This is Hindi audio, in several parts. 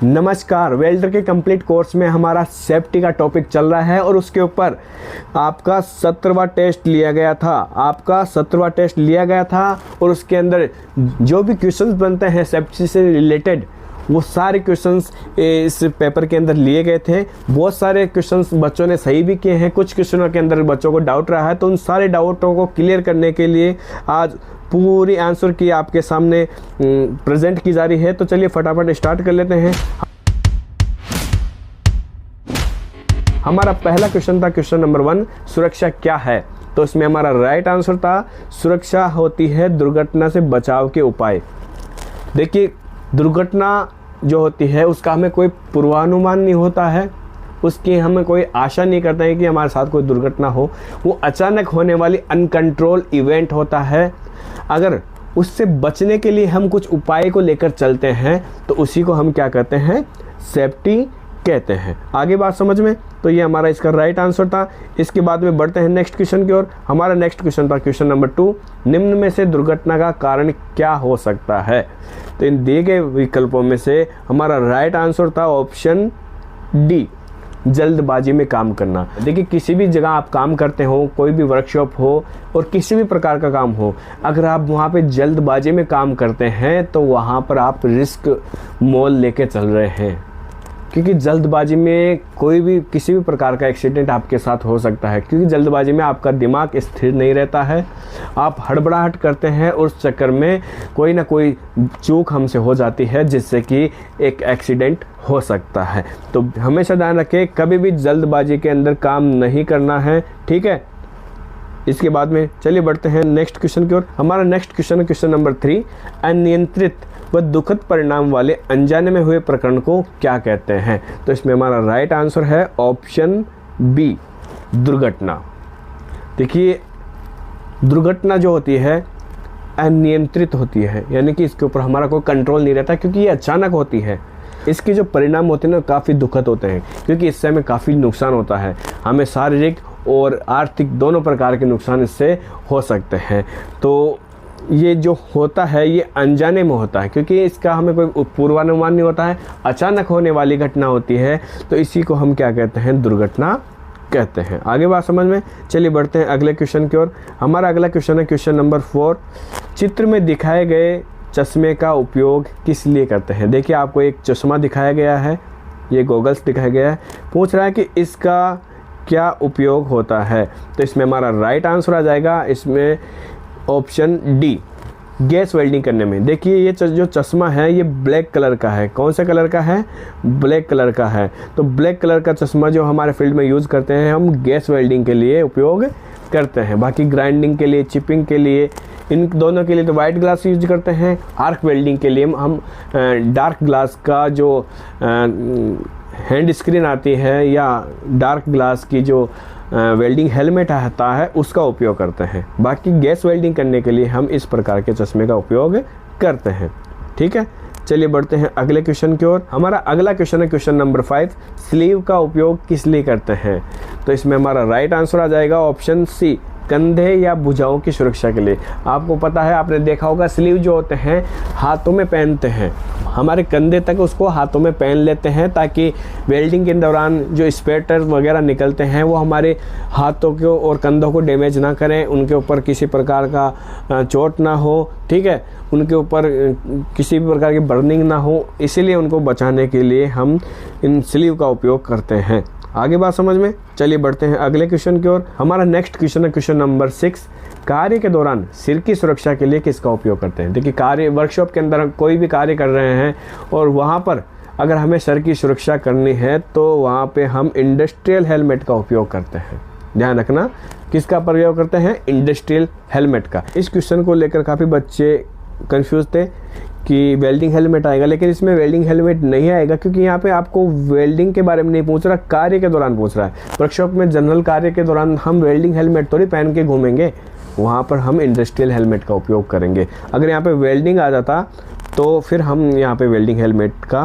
नमस्कार। वेल्डर के कंप्लीट कोर्स में हमारा सेफ्टी का टॉपिक चल रहा है और उसके ऊपर आपका 17वां टेस्ट लिया गया था और उसके अंदर जो भी क्वेश्चंस बनते हैं सेफ्टी से रिलेटेड वो सारे क्वेश्चंस इस पेपर के अंदर लिए गए थे। बहुत सारे क्वेश्चंस बच्चों ने सही भी किए हैं, कुछ क्वेश्चनों के अंदर बच्चों को डाउट रहा है, तो उन सारे डाउटों को क्लियर करने के लिए आज पूरी आंसर की आपके सामने प्रेजेंट की जा रही है। तो चलिए फटाफट स्टार्ट कर लेते हैं। हमारा पहला क्वेश्चन था क्वेश्चन नंबर 1, सुरक्षा क्या है? तो इसमें हमारा राइट आंसर था सुरक्षा होती है दुर्घटना से बचाव के उपाय। देखिए, दुर्घटना जो होती है उसका हमें कोई पूर्वानुमान नहीं होता है, उसकी हमें कोई आशा नहीं करते हैं कि हमारे साथ कोई दुर्घटना हो। वो अचानक होने वाली अनकंट्रोल इवेंट होता है। अगर उससे बचने के लिए हम कुछ उपाय को लेकर चलते हैं तो उसी को हम क्या कहते हैं? सेफ्टी कहते हैं। आगे बात समझ में? तो ये हमारा इसका राइट आंसर था। इसके बाद में बढ़ते हैं नेक्स्ट क्वेश्चन की ओर। हमारा नेक्स्ट क्वेश्चन था क्वेश्चन नंबर 2, निम्न में से दुर्घटना का कारण क्या हो सकता है? तो इन दिए गए विकल्पों में से हमारा राइट आंसर था ऑप्शन डी, जल्दबाजी में काम करना। देखिए, किसी भी जगह आप काम करते हो, कोई भी वर्कशॉप हो और किसी भी प्रकार का काम हो, अगर आप वहाँ पे जल्दबाजी में काम करते हैं तो वहाँ पर आप रिस्क मोल लेके चल रहे हैं, क्योंकि जल्दबाजी में कोई भी किसी भी प्रकार का एक्सीडेंट आपके साथ हो सकता है। क्योंकि जल्दबाजी में आपका दिमाग स्थिर नहीं रहता है, आप हड़बड़ाहट करते हैं और उस चक्कर में कोई ना कोई चूक हमसे हो जाती है जिससे कि एक एक्सीडेंट हो सकता है। तो हमेशा ध्यान रखें, कभी भी जल्दबाजी के अंदर काम नहीं करना है, ठीक है। इसके बाद में चलिए बढ़ते हैं नेक्स्ट क्वेश्चन की ओर। हमारा नेक्स्ट क्वेश्चन है क्वेश्चन नंबर 3, अनियंत्रित व दुखद परिणाम वाले अनजाने में हुए प्रकरण को क्या कहते हैं? तो इसमें हमारा राइट आंसर है ऑप्शन बी, दुर्घटना। देखिए, दुर्घटना जो होती है अनियंत्रित होती है, यानी कि इसके ऊपर हमारा कोई कंट्रोल नहीं रहता, क्योंकि ये अचानक होती है। इसके जो परिणाम होते हैं ना, काफ़ी दुखद होते हैं, क्योंकि इससे हमें काफ़ी नुकसान होता है। हमें शारीरिक और आर्थिक दोनों प्रकार के नुकसान इससे हो सकते हैं। तो ये जो होता है ये अनजाने में होता है, क्योंकि इसका हमें कोई पूर्वानुमान नहीं होता है, अचानक होने वाली घटना होती है। तो इसी को हम क्या कहते हैं? दुर्घटना कहते हैं। आगे बात समझ में? चलिए बढ़ते हैं अगले क्वेश्चन की ओर। हमारा अगला क्वेश्चन है क्वेश्चन नंबर 4, चित्र में दिखाए गए चश्मे का उपयोग किस लिए करते हैं? देखिए, आपको एक चश्मा दिखाया गया है, ये गॉगल्स दिखाया गया है, पूछ रहा है कि इसका क्या उपयोग होता है? तो इसमें हमारा राइट आंसर आ जाएगा, इसमें ऑप्शन डी, गैस वेल्डिंग करने में। देखिए, ये जो चश्मा है ये ब्लैक कलर का है। कौन से कलर का है? ब्लैक कलर का है। तो ब्लैक कलर का चश्मा जो हमारे फील्ड में यूज़ करते हैं, हम गैस वेल्डिंग के लिए उपयोग करते हैं। बाकी ग्राइंडिंग के लिए, चिपिंग के लिए, इन दोनों के लिए तो वाइट ग्लास यूज करते हैं। आर्क वेल्डिंग के लिए हम डार्क ग्लास का जो हैंड स्क्रीन आती है या डार्क ग्लास की जो वेल्डिंग हेलमेट आता है उसका उपयोग करते हैं। बाकी गैस वेल्डिंग करने के लिए हम इस प्रकार के चश्मे का उपयोग करते हैं, ठीक है। चलिए बढ़ते हैं अगले क्वेश्चन की ओर। हमारा अगला क्वेश्चन है क्वेश्चन नंबर 5, स्लीव का उपयोग किस लिए करते हैं? तो इसमें हमारा राइट आंसर आ जाएगा ऑप्शन सी, कंधे या भुजाओं की सुरक्षा के लिए। आपको पता है, आपने देखा होगा, स्लीव जो होते हैं हाथों में पहनते हैं, हमारे कंधे तक उसको हाथों में पहन लेते हैं ताकि वेल्डिंग के दौरान जो स्पेटर वगैरह निकलते हैं वो हमारे हाथों को और कंधों को डैमेज ना करें, उनके ऊपर किसी प्रकार का चोट ना हो, ठीक है, उनके ऊपर किसी भी प्रकार की बर्निंग ना हो, इसीलिए उनको बचाने के लिए हम इन स्लीव का उपयोग करते हैं। आगे बात समझ में? चलिए बढ़ते हैं अगले क्वेश्चन की ओर। हमारा नेक्स्ट क्वेश्चन है क्वेश्चन नंबर 6, कार्य के दौरान सिर की सुरक्षा के लिए किसका उपयोग करते हैं? देखिए, कार्य वर्कशॉप के अंदर हम कोई भी कार्य कर रहे हैं और वहाँ पर अगर हमें सर की सुरक्षा करनी है तो वहाँ पे हम इंडस्ट्रियल हेलमेट का उपयोग करते हैं। ध्यान रखना, किसका प्रयोग करते हैं? इंडस्ट्रियल हेलमेट का। इस क्वेश्चन को लेकर काफ़ी बच्चे कंफ्यूज थे कि वेल्डिंग हेलमेट आएगा, लेकिन इसमें वेल्डिंग हेलमेट नहीं आएगा, क्योंकि यहाँ पे आपको वेल्डिंग के बारे में नहीं पूछ रहा, कार्य के दौरान पूछ रहा है। वर्कशॉप में जनरल कार्य के दौरान हम वेल्डिंग हेलमेट थोड़ी पहन के घूमेंगे, वहाँ पर हम इंडस्ट्रियल हेलमेट का उपयोग करेंगे। अगर यहाँ पे वेल्डिंग आ जाता तो फिर हम यहाँ पे वेल्डिंग हेलमेट का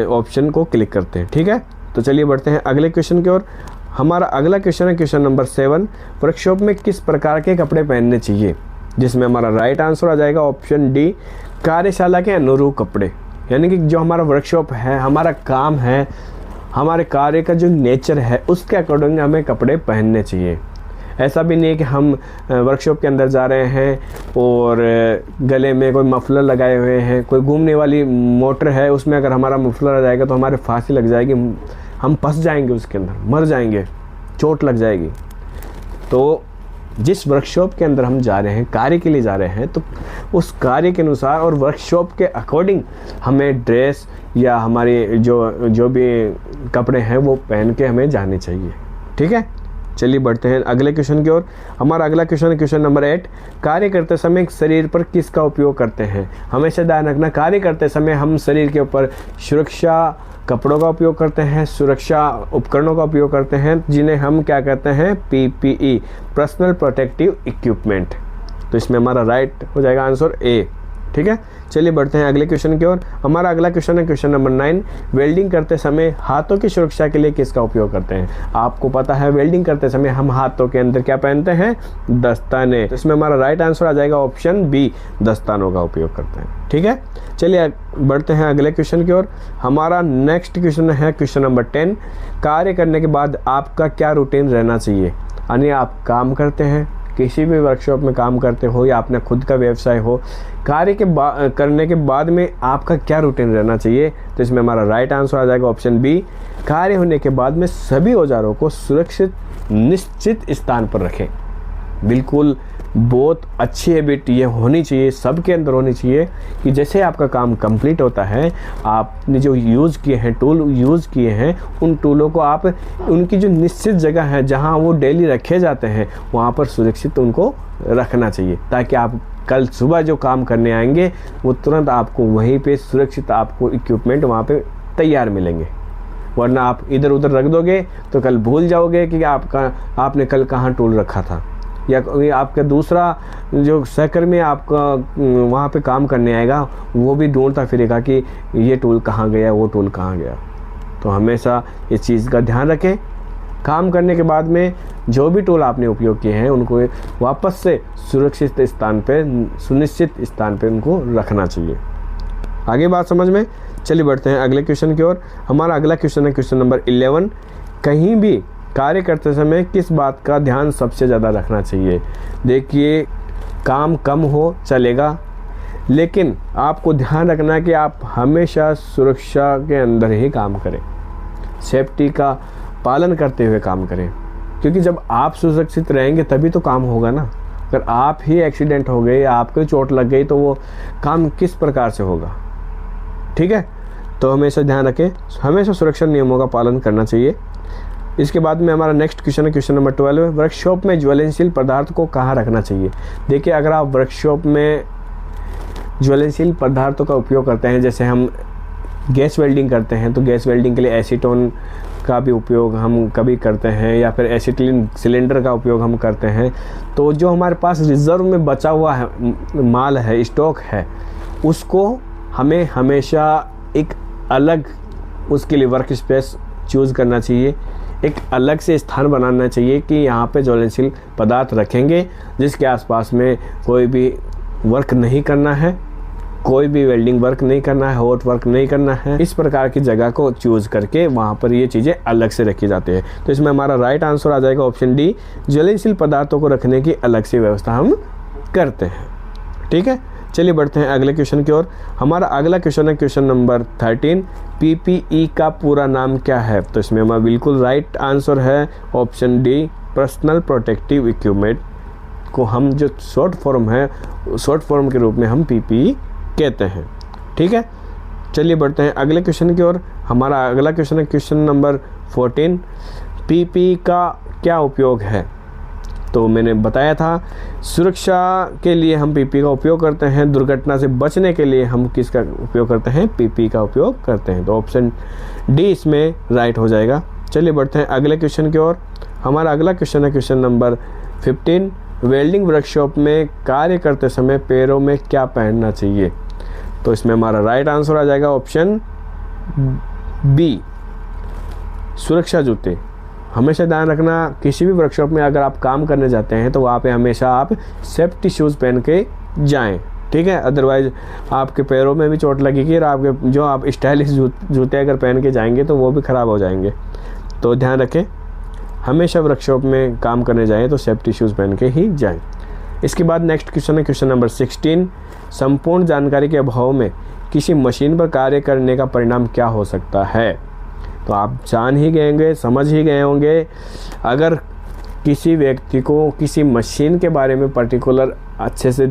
ऑप्शन को क्लिक करते हैं, ठीक है। तो चलिए बढ़ते हैं अगले क्वेश्चन की ओर। हमारा अगला क्वेश्चन है क्वेश्चन नंबर 7, वर्कशॉप में किस प्रकार के कपड़े पहनने चाहिए? जिसमें हमारा राइट आंसर आ जाएगा ऑप्शन डी, कार्यशाला के अनुरूप कपड़े। यानी कि जो हमारा वर्कशॉप है, हमारा काम है, हमारे कार्य का जो नेचर है, उसके अकॉर्डिंग हमें कपड़े पहनने चाहिए। ऐसा भी नहीं है कि हम वर्कशॉप के अंदर जा रहे हैं और गले में कोई मफलर लगाए हुए हैं, कोई घूमने वाली मोटर है उसमें अगर हमारा मफलर आ जाएगा तो हमारे फांसी लग जाएगी, हम फंस जाएंगे उसके अंदर, मर जाएंगे, चोट लग जाएगी। तो जिस वर्कशॉप के अंदर हम जा रहे हैं, कार्य के लिए जा रहे हैं, तो उस कार्य के अनुसार और वर्कशॉप के अकॉर्डिंग हमें ड्रेस या हमारी जो भी कपड़े हैं वो पहन के हमें जाने चाहिए। ठीक है, चलिए बढ़ते हैं अगले क्वेश्चन की ओर। हमारा अगला क्वेश्चन है क्वेश्चन नंबर 8। कार्य करते समय शरीर पर किसका उपयोग करते हैं? हमेशा ध्यान रखना, कार्य करते समय हम शरीर के ऊपर सुरक्षा कपड़ों का उपयोग करते हैं, सुरक्षा उपकरणों का उपयोग करते हैं, जिन्हें हम क्या कहते हैं? PPE, personal protective equipment. तो इसमें हमारा राइट हो जाएगा आंसर ए। ठीक है, चलिए बढ़ते हैं अगले क्वेश्चन की ओर। हमारा अगला क्वेश्चन है क्वेश्चन नंबर 9। वेल्डिंग करते समय हाथों की सुरक्षा के लिए किसका उपयोग करते हैं? आपको पता है वेल्डिंग करते समय हम हाथों के अंदर क्या पहनते हैं? दस्ताने। तो इसमें हमारा राइट आंसर आ जाएगा ऑप्शन बी, दस्तानों का उपयोग करते हैं। ठीक है, चलिए बढ़ते हैं अगले क्वेश्चन की ओर। हमारा नेक्स्ट क्वेश्चन है क्वेश्चन नंबर 10। कार्य करने के बाद आपका क्या रूटीन रहना चाहिए? यानी आप काम करते हैं, किसी भी वर्कशॉप में काम करते हो या अपना खुद का व्यवसाय हो, कार्य के करने के बाद में आपका क्या रूटीन रहना चाहिए? तो इसमें हमारा राइट आंसर आ जाएगा ऑप्शन बी, कार्य होने के बाद में सभी औजारों को सुरक्षित निश्चित स्थान पर रखें। बिल्कुल बहुत अच्छी हैबिट ये होनी चाहिए, सबके अंदर होनी चाहिए कि जैसे आपका काम कंप्लीट होता है, आपने जो यूज़ किए हैं, टूल यूज़ किए हैं, उन टूलों को आप उनकी जो निश्चित जगह है जहां वो डेली रखे जाते हैं वहां पर सुरक्षित उनको रखना चाहिए, ताकि आप कल सुबह जो काम करने आएंगे वो तुरंत आपको वहीं पे सुरक्षित आपको इक्विपमेंट वहाँ पे तैयार मिलेंगे। वरना आप इधर उधर रख दोगे तो कल भूल जाओगे कि आपने कल कहाँ टूल रखा था, या आपका दूसरा जो सहकर्मी आपका वहाँ पे काम करने आएगा वो भी ढूंढता फिरेगा कि ये टूल कहाँ गया, वो टूल कहाँ गया। तो हमेशा इस चीज़ का ध्यान रखें, काम करने के बाद में जो भी टूल आपने उपयोग किए हैं उनको वापस से सुरक्षित स्थान पे, सुनिश्चित स्थान पे उनको रखना चाहिए। आगे बात समझ में? चलिए बढ़ते हैं अगले क्वेश्चन की ओर। हमारा अगला क्वेश्चन है क्वेश्चन नंबर 11। कहीं भी कार्य करते समय किस बात का ध्यान सबसे ज़्यादा रखना चाहिए? देखिए, काम कम हो चलेगा, लेकिन आपको ध्यान रखना है कि आप हमेशा सुरक्षा के अंदर ही काम करें, सेफ्टी का पालन करते हुए काम करें, क्योंकि जब आप सुरक्षित रहेंगे तभी तो काम होगा ना। अगर आप ही एक्सीडेंट हो गए, आपको चोट लग गई, तो वो काम किस प्रकार से होगा? ठीक है, तो हमेशा ध्यान रखें, हमेशा सुरक्षा नियमों का पालन करना चाहिए। इसके बाद में हमारा नेक्स्ट क्वेश्चन है क्वेश्चन नंबर 12। वर्कशॉप में ज्वलनशील पदार्थ को कहाँ रखना चाहिए? देखिए, अगर आप वर्कशॉप में ज्वलनशील पदार्थों का उपयोग करते हैं, जैसे हम गैस वेल्डिंग करते हैं, तो गैस वेल्डिंग के लिए एसीटोन का भी उपयोग हम कभी करते हैं, या फिर एसिटिलीन सिलेंडर का उपयोग हम करते हैं। तो जो हमारे पास रिजर्व में बचा हुआ है माल है, स्टॉक है, उसको हमें हमेशा एक अलग उसके लिए वर्क स्पेस चूज़ करना चाहिए, एक अलग से स्थान बनाना चाहिए कि यहाँ पे ज्वलनशील पदार्थ रखेंगे, जिसके आसपास में कोई भी वर्क नहीं करना है, कोई भी वेल्डिंग वर्क नहीं करना है, हॉट वर्क नहीं करना है। इस प्रकार की जगह को चूज़ करके वहाँ पर ये चीज़ें अलग से रखी जाती है। तो इसमें हमारा राइट आंसर आ जाएगा ऑप्शन डी, ज्वलनशील पदार्थों को रखने की अलग से व्यवस्था हम करते हैं। ठीक है, चलिए बढ़ते हैं अगले क्वेश्चन की ओर। हमारा अगला क्वेश्चन है क्वेश्चन नंबर 13। PPE का पूरा नाम क्या है? तो इसमें हमारा बिल्कुल राइट आंसर है option D, personal protective equipment को हम जो शॉर्ट फॉर्म के रूप में हम PPE कहते हैं। ठीक है, चलिए बढ़ते हैं अगले क्वेश्चन की ओर। हमारा अगला क्वेश्चन है क्वेश्चन नंबर 14। PPE का क्या उपयोग है? तो मैंने बताया था, सुरक्षा के लिए हम PPE का उपयोग करते हैं, दुर्घटना से बचने के लिए हम किसका उपयोग करते हैं? PPE का उपयोग करते हैं। तो ऑप्शन डी इसमें राइट हो जाएगा। चलिए बढ़ते हैं अगले क्वेश्चन की ओर। हमारा अगला क्वेश्चन है क्वेश्चन नंबर 15। वेल्डिंग वर्कशॉप में कार्य करते समय पैरों में क्या पहनना चाहिए? तो इसमें हमारा राइट आंसर आ जाएगा ऑप्शन बी, सुरक्षा जूते। हमेशा ध्यान रखना, किसी भी वर्कशॉप में अगर आप काम करने जाते हैं तो वहाँ पे हमेशा आप सेफ्टी शूज़ पहन के जाएं, ठीक है, अदरवाइज आपके पैरों में भी चोट लगेगी और आपके जो आप स्टाइलिश जूते अगर पहन के जाएंगे तो वो भी ख़राब हो जाएंगे। तो ध्यान रखें, हमेशा वर्कशॉप में काम करने जाएं तो सेफ्टी शूज़ पहन के ही जाएं। इसके बाद नेक्स्ट क्वेश्चन है क्वेश्चन नंबर 16, संपूर्ण जानकारी के अभाव में किसी मशीन पर कार्य करने का परिणाम क्या हो सकता है। तो आप जान ही गए होंगे, समझ ही गए होंगे, अगर किसी व्यक्ति को किसी मशीन के बारे में पर्टिकुलर अच्छे से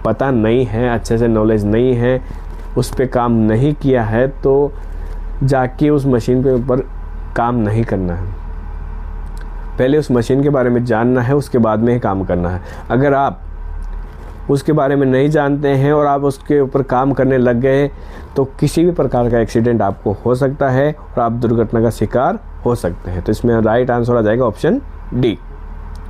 पता नहीं है, अच्छे से नॉलेज नहीं है, उस पे काम नहीं किया है, तो जाके उस मशीन पे ऊपर काम नहीं करना है। पहले उस मशीन के बारे में जानना है, उसके बाद में ही काम करना है। अगर आप उसके बारे में नहीं जानते हैं और आप उसके ऊपर काम करने लग गए तो किसी भी प्रकार का एक्सीडेंट आपको हो सकता है और आप दुर्घटना का शिकार हो सकते हैं। तो इसमें राइट आंसर आ जाएगा ऑप्शन डी।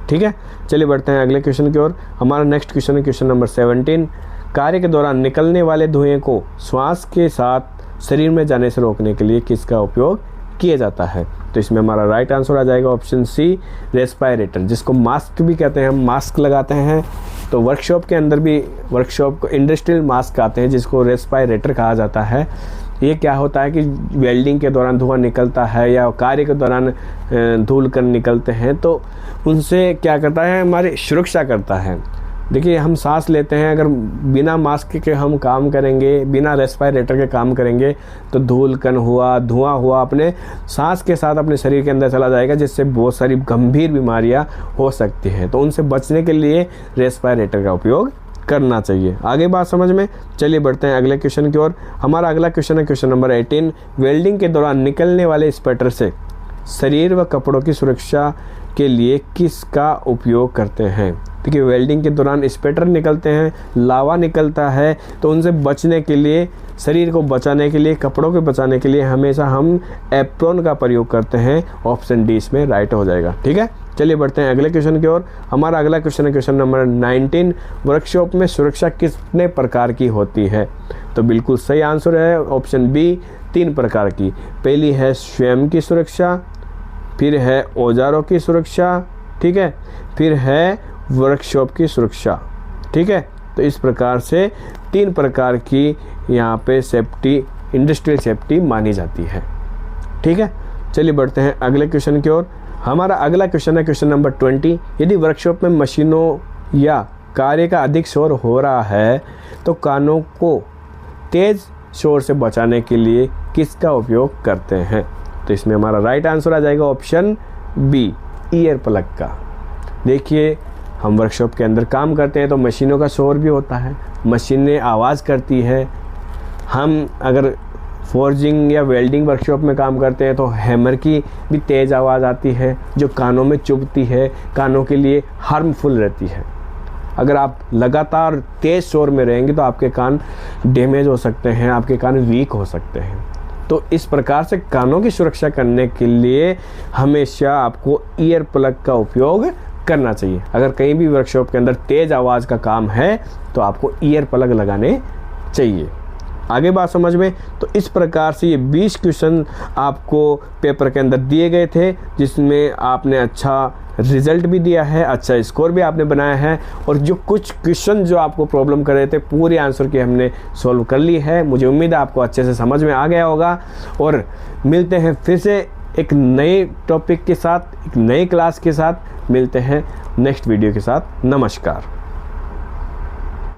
ठीक है, चलिए बढ़ते हैं अगले क्वेश्चन की ओर। हमारा नेक्स्ट क्वेश्चन है क्वेश्चन नंबर 17, कार्य के दौरान निकलने वाले धुएं को श्वास के साथ शरीर में जाने से रोकने के लिए किसका उपयोग किया जाता है। तो इसमें हमारा राइट आंसर आ जाएगा ऑप्शन सी, रेस्पिरेटर, जिसको मास्क भी कहते हैं। हम मास्क लगाते हैं तो वर्कशॉप के अंदर भी वर्कशॉप को इंडस्ट्रियल मास्क आते हैं जिसको रेस्पिरेटर कहा जाता है। ये क्या होता है कि वेल्डिंग के दौरान धुआं निकलता है या कार्य के दौरान धूल कण निकलते हैं तो उनसे क्या करता है, हमारी सुरक्षा करता है। देखिए, हम सांस लेते हैं, अगर बिना मास्क के हम काम करेंगे, बिना रेस्पिरेटर के काम करेंगे तो धूल कण हुआ, धुआं हुआ अपने सांस के साथ अपने शरीर के अंदर चला जाएगा, जिससे बहुत सारी गंभीर बीमारियां हो सकती हैं। तो उनसे बचने के लिए रेस्पिरेटर का उपयोग करना चाहिए। आगे बात समझ में, चलिए बढ़ते हैं अगले क्वेश्चन की ओर। हमारा अगला क्वेश्चन है क्वेश्चन नंबर 18, वेल्डिंग के दौरान निकलने वाले स्पैटर से शरीर व कपड़ों की सुरक्षा के लिए किसका उपयोग करते हैं। देखिए, वेल्डिंग के दौरान स्पैटर निकलते हैं, लावा निकलता है, तो उनसे बचने के लिए, शरीर को बचाने के लिए, कपड़ों को बचाने के लिए हमेशा हम एप्रॉन का प्रयोग करते हैं। ऑप्शन डी इसमें राइट हो जाएगा। ठीक है, चलिए बढ़ते हैं अगले क्वेश्चन की ओर। हमारा अगला क्वेश्चन है क्वेश्चन नंबर 19, वर्कशॉप में सुरक्षा कितने प्रकार की होती है। तो बिल्कुल सही आंसर है ऑप्शन बी, 3 प्रकार की। पहली है स्वयं की सुरक्षा, फिर है औजारों की सुरक्षा, ठीक है, फिर है वर्कशॉप की सुरक्षा। ठीक है, तो इस प्रकार से 3 प्रकार की यहाँ पे सेफ्टी, इंडस्ट्रियल सेफ्टी मानी जाती है। ठीक है, चलिए बढ़ते हैं अगले क्वेश्चन की ओर। हमारा अगला क्वेश्चन है क्वेश्चन नंबर 20, यदि वर्कशॉप में मशीनों या कार्य का अधिक शोर हो रहा है तो कानों को तेज शोर से बचाने के लिए किसका उपयोग करते हैं। तो इसमें हमारा राइट आंसर आ जाएगा ऑप्शन बी, ईयर प्लग का। देखिए, हम वर्कशॉप के अंदर काम करते हैं तो मशीनों का शोर भी होता है, मशीनें आवाज़ करती है। हम अगर फोर्जिंग या वेल्डिंग वर्कशॉप में काम करते हैं तो हैमर की भी तेज़ आवाज़ आती है जो कानों में चुभती है, कानों के लिए हार्मफुल रहती है। अगर आप लगातार तेज़ शोर में रहेंगे तो आपके कान डैमेज हो सकते हैं, आपके कान वीक हो सकते हैं। तो इस प्रकार से कानों की सुरक्षा करने के लिए हमेशा आपको ईयर प्लग का उपयोग करना चाहिए। अगर कहीं भी वर्कशॉप के अंदर तेज़ आवाज़ का काम है तो आपको ईयर प्लग लगाने चाहिए। आगे बात समझ में, तो इस प्रकार से ये 20 क्वेश्चन आपको पेपर के अंदर दिए गए थे, जिसमें आपने अच्छा रिजल्ट भी दिया है, अच्छा स्कोर भी आपने बनाया है, और जो कुछ क्वेश्चन जो आपको प्रॉब्लम कर रहे थे पूरे आंसर की हमने सॉल्व कर ली है। मुझे उम्मीद है आपको अच्छे से समझ में आ गया होगा। और मिलते हैं फिर से एक नए टॉपिक के साथ, एक नई क्लास के साथ मिलते हैं नेक्स्ट वीडियो के साथ। नमस्कार।